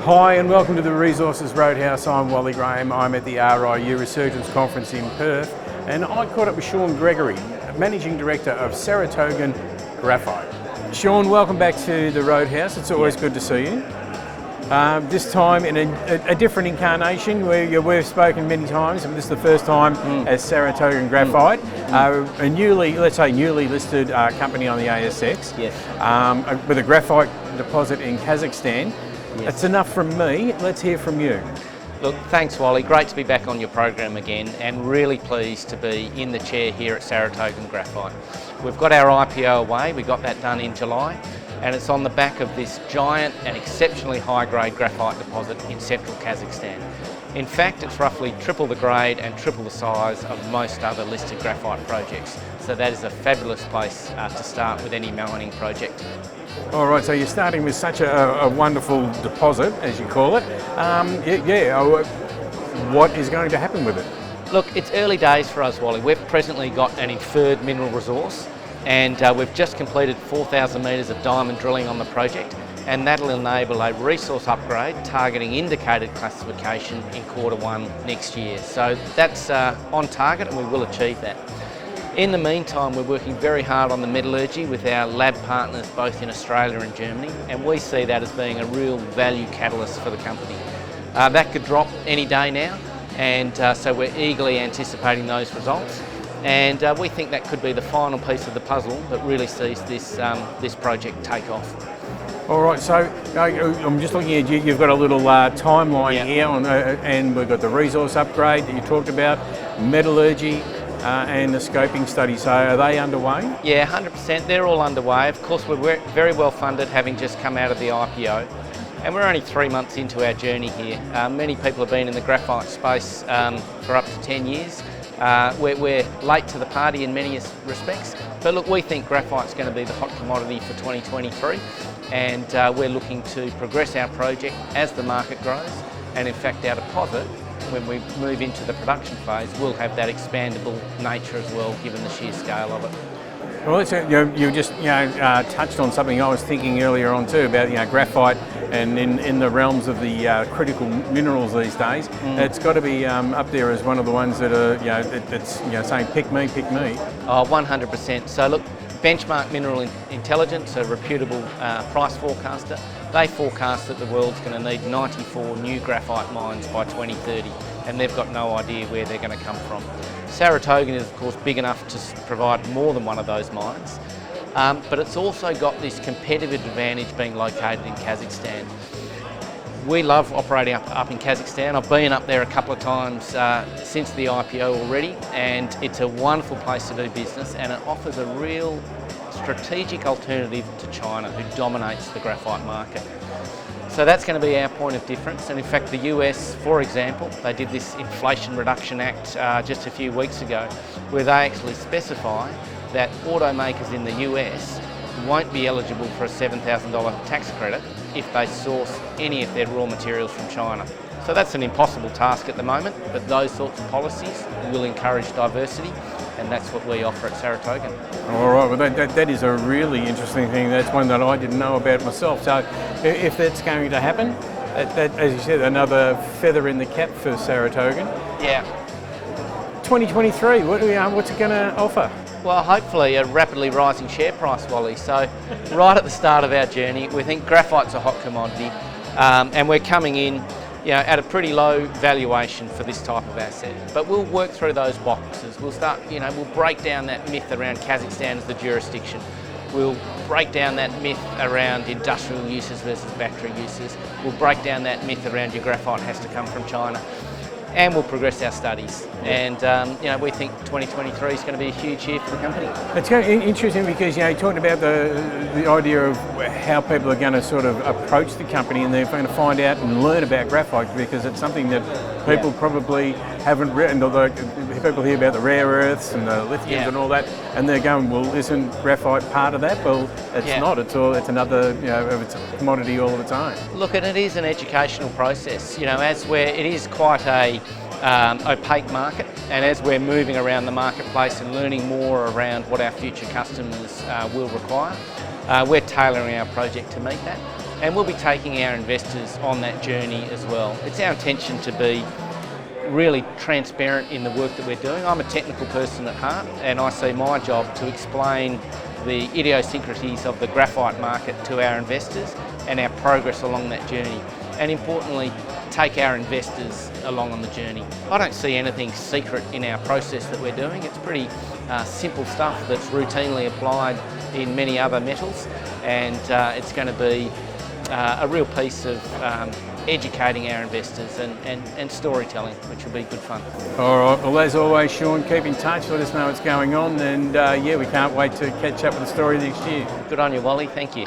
Hi and welcome to the Resources Roadhouse. I'm Wally. I'm at the RIU Resurgence Conference in Perth, and I caught up with Sean Gregory, Managing Director of Sarytogan Graphite. Sean, welcome back to the Roadhouse. It's always good to see you. This time in a different incarnation. We've spoken many times, and this is the first time as Sarytogan Graphite, a newly listed company on the ASX, with a graphite deposit in Kazakhstan. Yes. That's enough from me. Let's hear from you. Look, thanks Wally. Great to be back on your program again, and really pleased to be in the chair here at Sarytogan Graphite. We've got our IPO away. We got that done in July, and it's on the back of this giant and exceptionally high-grade graphite deposit in central Kazakhstan. In fact, it's roughly triple the grade and triple the size of most other listed graphite projects. So that is a fabulous place to start with any mining project. All right, so you're starting with such a wonderful deposit, as you call it. What is going to happen with it? Look, it's early days for us, Wally. We've presently got an inferred mineral resource, and we've just completed 4,000 metres of diamond drilling on the project, and that'll enable a resource upgrade targeting indicated classification in Q1 next year. So that's on target, and we will achieve that. In the meantime, we're working very hard on the metallurgy with our lab partners both in Australia and Germany, and we see that as being a real value catalyst for the company. That could drop any day now, and so we're eagerly anticipating those results, and we think that could be the final piece of the puzzle that really sees this project take off. All right, so I'm just looking at you. You've got a little timeline here, and we've got the resource upgrade that you talked about, metallurgy, and the scoping study. So are they underway? Yeah, 100%. They're all underway. Of course, we're very well funded, having just come out of the IPO, and we're only 3 months into our journey here. Many people have been in the graphite space for up to 10 years. We're late to the party in many respects, but look, we think graphite's going to be the hot commodity for 2023, and we're looking to progress our project as the market grows, and in fact our deposit, when we move into the production phase, will have that expandable nature as well, given the sheer scale of it. Well, you just touched on something I was thinking earlier on too about graphite, and in the realms of the critical minerals these days, it's got to be up there as one of the ones that are it's saying pick me, pick me. Oh, 100%. So look, Benchmark Mineral Intelligence, a reputable price forecaster, they forecast that the world's going to need 94 new graphite mines by 2030, and they've got no idea where they're going to come from. Sarytogan is of course big enough to provide more than one of those mines, but it's also got this competitive advantage being located in Kazakhstan. We love operating up in Kazakhstan. I've been up there a couple of times since the IPO already, and it's a wonderful place to do business, and it offers a real strategic alternative to China, who dominates the graphite market. So that's going to be our point of difference, and in fact the US, for example, they did this Inflation Reduction Act just a few weeks ago, where they actually specify that automakers in the US won't be eligible for a $7,000 tax credit if they source any of their raw materials from China. So that's an impossible task at the moment, but those sorts of policies will encourage diversity, and that's what we offer at Sarytogan. All right, well that is a really interesting thing. That's one that I didn't know about myself. So if that's going to happen, that as you said, another feather in the cap for Sarytogan. Yeah. 2023, what's it going to offer? Well, hopefully a rapidly rising share price, Wally. So right at the start of our journey, we think graphite's a hot commodity, and we're coming in at a pretty low valuation for this type of asset. But we'll work through those boxes. We'll start, we'll break down that myth around Kazakhstan as the jurisdiction. We'll break down that myth around industrial uses versus battery uses. We'll break down that myth around your graphite has to come from China. And we'll progress our studies. And we think 2023 is going to be a huge year for the company. It's interesting because you talked about the idea of how people are going to sort of approach the company, and they're going to find out and learn about graphite, because it's something that people probably haven't written. Although people hear about the rare earths and the lithiums and all that, and they're going, well, isn't graphite part of that? Well, it's not. It's another it's a commodity all of its own. Look, and it is an educational process. It is quite a opaque market, and as we're moving around the marketplace and learning more around what our future customers will require, we're tailoring our project to meet that. and we'll be taking our investors on that journey as well. It's our intention to be really transparent in the work that we're doing. I'm a technical person at heart, and I see my job to explain the idiosyncrasies of the graphite market to our investors and our progress along that journey, and importantly, take our investors along on the journey. I don't see anything secret in our process that we're doing. It's pretty simple stuff that's routinely applied in many other metals, and it's going to be a real piece of educating our investors and storytelling, which will be good fun. All right, well as always, Sean, keep in touch, let us know what's going on, and yeah, we can't wait to catch up with the story next year. Good on you, Wally, thank you.